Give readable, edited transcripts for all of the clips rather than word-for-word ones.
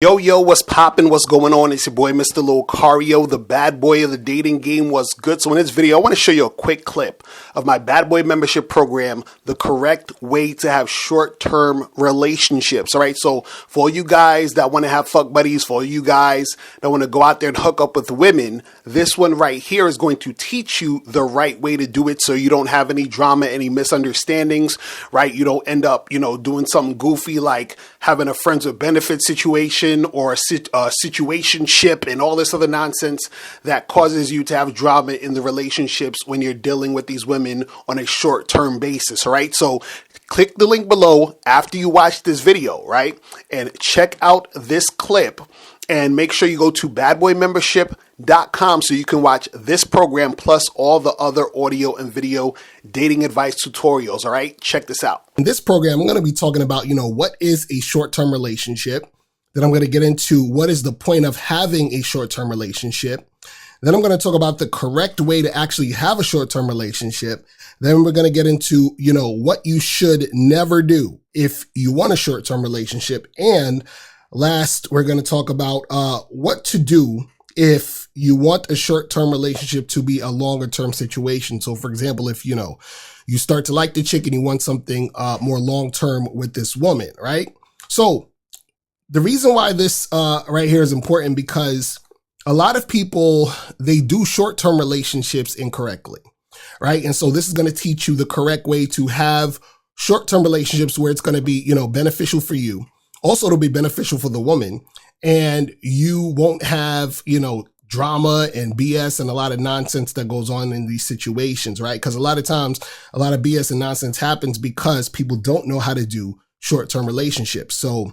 Yo, what's poppin'? What's going on? It's your boy, Mr. Locario, the bad boy of the dating game. What's good? So in this video, I want to show you a quick clip of my bad boy membership program, the correct way to have short-term relationships. All right. So for all you guys that want to have fuck buddies, for all you guys that want to go out there and hook up with women, this one right here is going to teach you the right way to do it so you don't have any drama, any misunderstandings, right? You don't end up, doing something goofy like having a friends with benefits situation or a situationship and all this other nonsense that causes you to have drama in the relationships when you're dealing with these women on a short-term basis, all right? So click the link below after you watch this video, right? And check out this clip and make sure you go to badboymembership.com so you can watch this program plus all the other audio and video dating advice tutorials, all right? Check this out. In this program, I'm going to be talking about, what is a short-term relationship? Then I'm going to get into what is the point of having a short-term relationship. Then I'm going to talk about the correct way to actually have a short-term relationship. Then we're going to get into, what you should never do if you want a short-term relationship. And last, we're going to talk about what to do if you want a short-term relationship to be a longer-term situation. So for example, if, you start to like the chick and you want something more long-term with this woman, right? So the reason why this right here is important because a lot of people, they do short-term relationships incorrectly, right? And so this is going to teach you the correct way to have short-term relationships where it's going to be, beneficial for you. Also, it'll be beneficial for the woman and you won't have, drama and BS and a lot of nonsense that goes on in these situations, right? Because a lot of times, a lot of BS and nonsense happens because people don't know how to do short-term relationships. So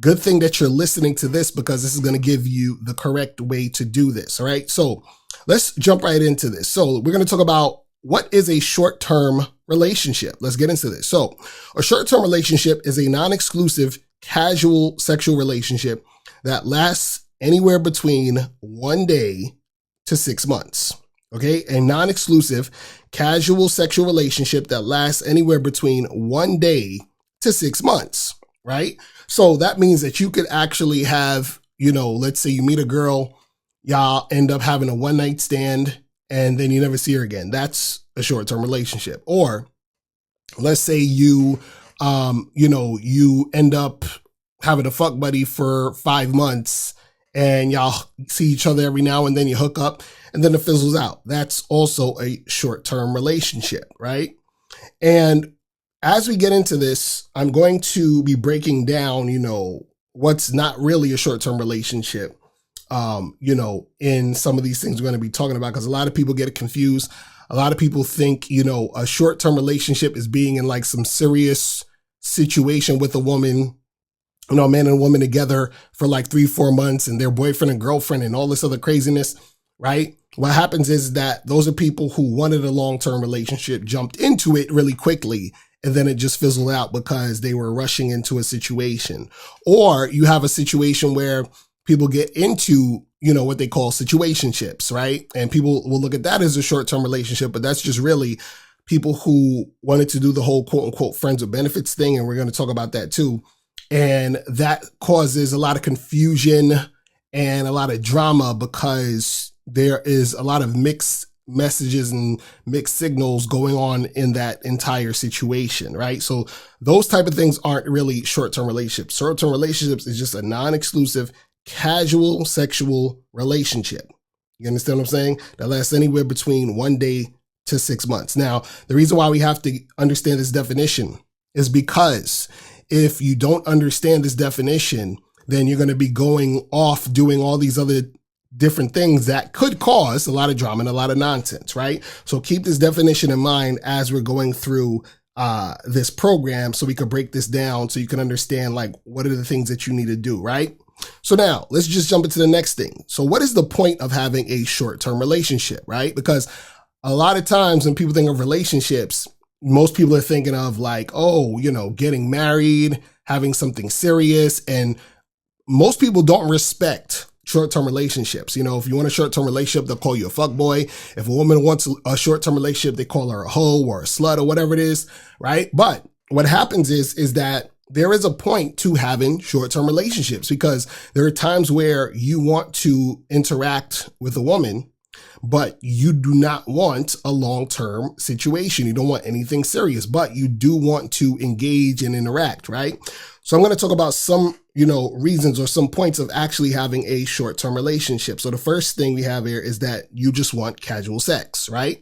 good thing that you're listening to this because this is going to give you the correct way to do this. All right. So let's jump right into this. So we're going to talk about what is a short-term relationship. Let's get into this. So a short-term relationship is a non-exclusive casual sexual relationship that lasts anywhere between 1 day to 6 months. Okay. A non-exclusive casual sexual relationship that lasts anywhere between 1 day to 6 months. Right. So that means that you could actually have, let's say you meet a girl, y'all end up having a one night stand and then you never see her again. That's a short-term relationship. Or let's say you end up having a fuck buddy for 5 months and y'all see each other every now and then you hook up and then it fizzles out. That's also a short-term relationship, right? And as we get into this, I'm going to be breaking down, what's not really a short-term relationship, in some of these things we're going to be talking about, because a lot of people get confused. A lot of people think, a short-term relationship is being in like some serious situation with a woman, a man and a woman together for like 3-4 months and their boyfriend and girlfriend and all this other craziness, right? What happens is that those are people who wanted a long-term relationship, jumped into it really quickly, and then it just fizzled out because they were rushing into a situation. Or you have a situation where people get into, what they call situationships, right? And people will look at that as a short-term relationship, but that's just really people who wanted to do the whole quote unquote friends with benefits thing. And we're going to talk about that too. And that causes a lot of confusion and a lot of drama because there is a lot of mixed messages and mixed signals going on in that entire situation, right? So those type of things aren't really short-term relationships. Short-term relationships is just a non-exclusive casual sexual relationship. You understand what I'm saying? That lasts anywhere between 1 day to 6 months. Now, the reason why we have to understand this definition is because if you don't understand this definition, then you're going to be going off doing all these other different things that could cause a lot of drama and a lot of nonsense, right? So keep this definition in mind as we're going through this program so we could break this down so you can understand like what are the things that you need to do, right? So now let's just jump into the next thing. So what is the point of having a short-term relationship, right? Because a lot of times when people think of relationships, most people are thinking of like, getting married, having something serious. And most people don't respect short-term relationships. If you want a short-term relationship, they'll call you a fuckboy. If a woman wants a short-term relationship, they call her a hoe or a slut or whatever it is, right? But what happens is that there is a point to having short-term relationships, because there are times where you want to interact with a woman, but you do not want a long-term situation. You don't want anything serious, but you do want to engage and interact, right? So I'm going to talk about some, reasons or some points of actually having a short-term relationship. So the first thing we have here is that you just want casual sex, right?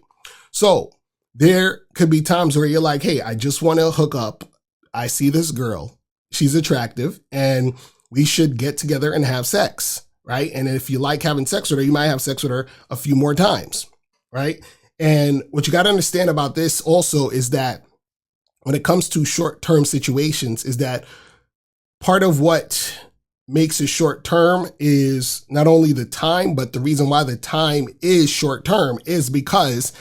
So there could be times where you're like, hey, I just want to hook up. I see this girl, she's attractive, and we should get together and have sex, right? And if you like having sex with her, you might have sex with her a few more times, right? And what you got to understand about this also is that when it comes to short-term situations is that part of what makes it short-term is not only the time, but the reason why the time is short-term is because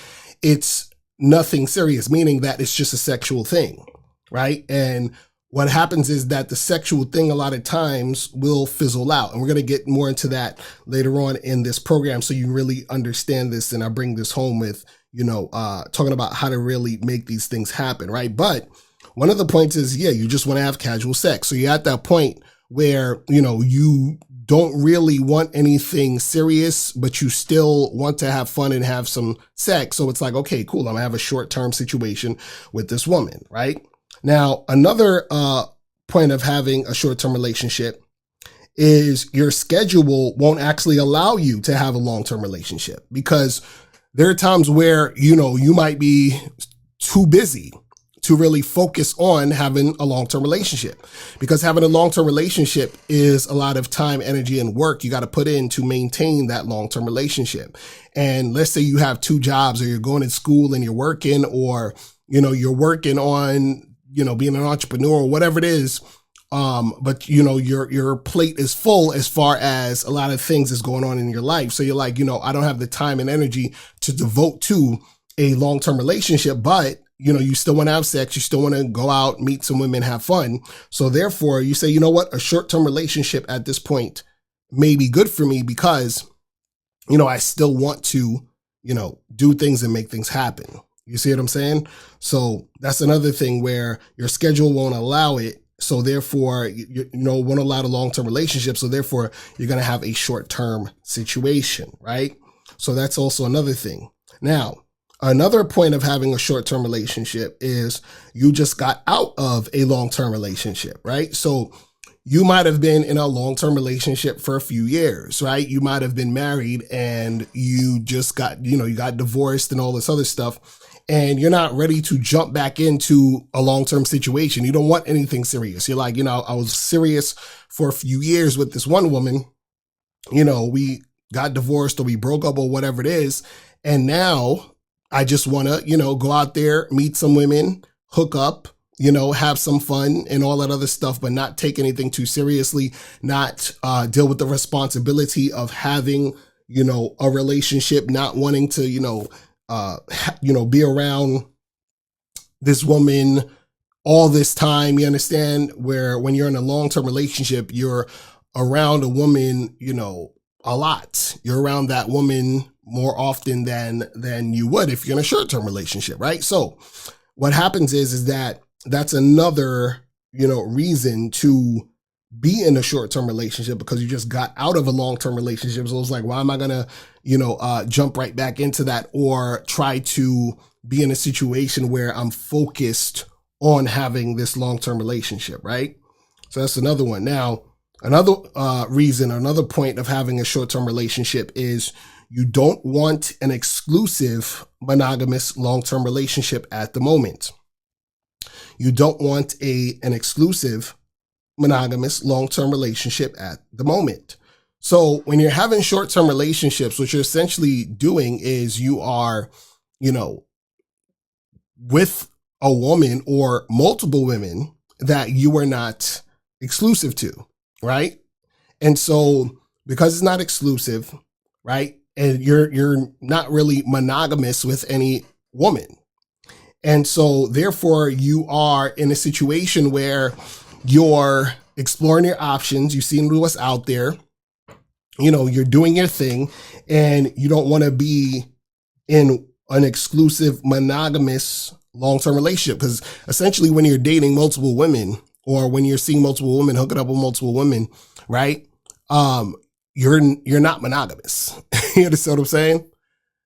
it's nothing serious, meaning that it's just a sexual thing, right? And what happens is that the sexual thing a lot of times will fizzle out. And we're going to get more into that later on in this program so you really understand this. And I bring this home with, talking about how to really make these things happen, right? But one of the points is, you just want to have casual sex. So you're at that point where, you don't really want anything serious, but you still want to have fun and have some sex. So it's like, okay, cool. I'm gonna have a short-term situation with this woman, right? Now, another point of having a short-term relationship is your schedule won't actually allow you to have a long-term relationship, because there are times where, you might be too busy to really focus on having a long-term relationship, because having a long-term relationship is a lot of time, energy, and work you got to put in to maintain that long-term relationship. And let's say you have two jobs, or you're going to school and you're working, or, you're working on, being an entrepreneur or whatever it is. But your plate is full as far as a lot of things is going on in your life. So you're like, I don't have the time and energy to devote to a long-term relationship, but you still want to have sex. You still want to go out, meet some women, have fun. So therefore you say, you know what, a short-term relationship at this point may be good for me because, I still want to, do things and make things happen. You see what I'm saying? So that's another thing where your schedule won't allow it. So therefore, won't allow the long-term relationship. So therefore, you're going to have a short-term situation, right? So that's also another thing. Now, another point of having a short-term relationship is you just got out of a long-term relationship, right? So you might have been in a long-term relationship for a few years, right? You might have been married and you just got, you got divorced and all this other stuff. And you're not ready to jump back into a long-term situation. You don't want anything serious. You're like, I was serious for a few years with this one woman. We got divorced or we broke up or whatever it is. And now I just want to, go out there, meet some women, hook up, have some fun and all that other stuff, but not take anything too seriously, not deal with the responsibility of having, a relationship, not wanting to, be around this woman all this time. You understand? Where when you're in a long-term relationship, you're around a woman, a lot. You're around that woman more often than you would if you're in a short-term relationship, right? So what happens is that that's another, reason to be in a short-term relationship, because you just got out of a long-term relationship. So it's like, why am I going to, jump right back into that or try to be in a situation where I'm focused on having this long-term relationship, right? So that's another one. Now, another reason, another point of having a short-term relationship is you don't want an exclusive monogamous long-term relationship at the moment. You don't want an exclusive monogamous long-term relationship at the moment. So when you're having short-term relationships, what you're essentially doing is you are, with a woman or multiple women that you are not exclusive to, right? And so because it's not exclusive, right? And you're not really monogamous with any woman. And so therefore you are in a situation where you're exploring your options. You've seen what's out there. You're doing your thing, and you don't want to be in an exclusive monogamous long-term relationship, because essentially when you're dating multiple women, or when you're seeing multiple women, hooking up with multiple women, right? You're not monogamous. You understand what I'm saying?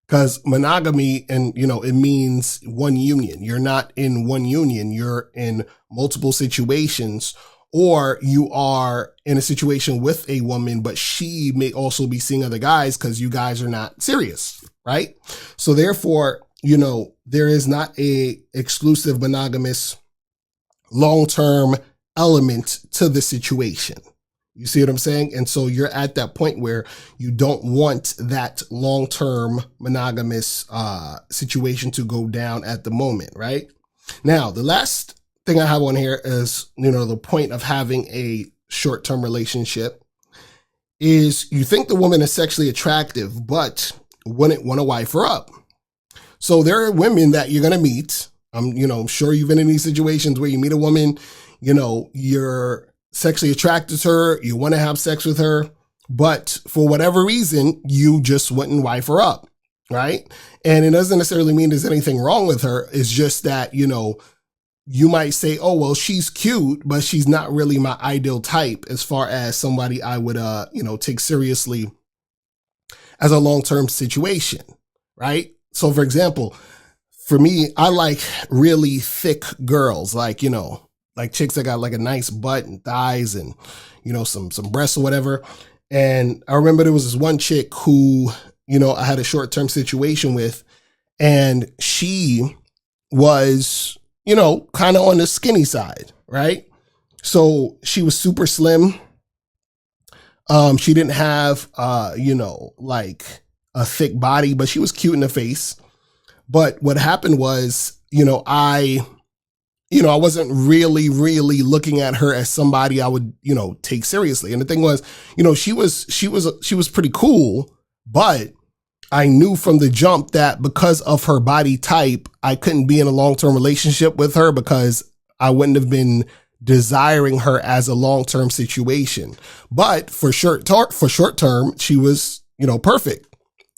Because monogamy, and it means one union. You're not in one union. You're in multiple situations, or you are in a situation with a woman, but she may also be seeing other guys because you guys are not serious, right? So therefore, there is not a exclusive monogamous long-term element to the situation. You see what I'm saying? And so you're at that point where you don't want that long-term monogamous situation to go down at the moment, right? Now, the last thing I have on here is, the point of having a short-term relationship is you think the woman is sexually attractive, but wouldn't want to wife her up. So there are women that you're going to meet. I'm sure you've been in these situations where you meet a woman, you're sexually attracted to her, you want to have sex with her, but for whatever reason, you just wouldn't wife her up, right? And it doesn't necessarily mean there's anything wrong with her. It's just that, you might say, oh, well, she's cute, but she's not really my ideal type as far as somebody I would, take seriously as a long-term situation, right? So for example, for me, I like really thick girls, like chicks that got like a nice butt and thighs and, some breasts or whatever. And I remember there was this one chick who, I had a short-term situation with, and she was, kind of on the skinny side, right? So she was super slim. She didn't have, like a thick body, but she was cute in the face. But what happened was, I wasn't really looking at her as somebody I would, take seriously. And the thing was, she was pretty cool, but I knew from the jump that because of her body type, I couldn't be in a long-term relationship with her because I wouldn't have been desiring her as a long-term situation. But for short term, she was, perfect.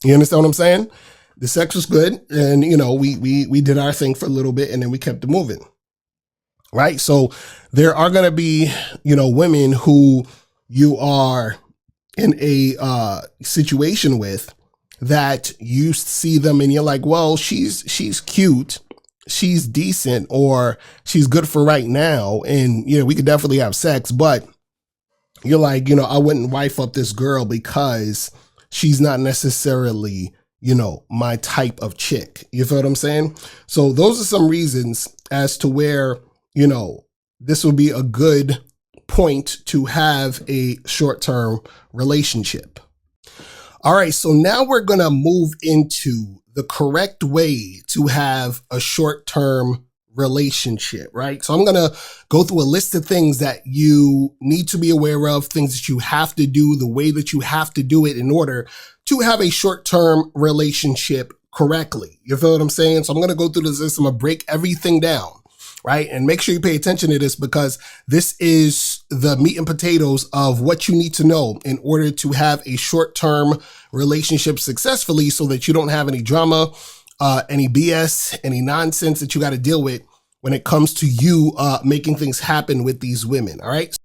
You understand what I'm saying? The sex was good, and we did our thing for a little bit, and then we kept it moving. Right? So there are going to be, women who you are in a situation with that you see them and you're like, well, she's cute, she's decent, or she's good for right now, and we could definitely have sex, but you're like, I wouldn't wife up this girl because she's not necessarily, my type of chick. You feel what I'm saying? So those are some reasons as to where, this would be a good point to have a short-term relationship. All right, so now we're going to move into the correct way to have a short-term relationship, right? So I'm going to go through a list of things that you need to be aware of, things that you have to do, the way that you have to do it in order to have a short-term relationship correctly. You feel what I'm saying? So I'm going to go through this list. I'm going to break everything down, right? And make sure you pay attention to this because this is the meat and potatoes of what you need to know in order to have a short-term relationship successfully so that you don't have any drama, any BS, any nonsense that you got to deal with when it comes to you making things happen with these women, all right?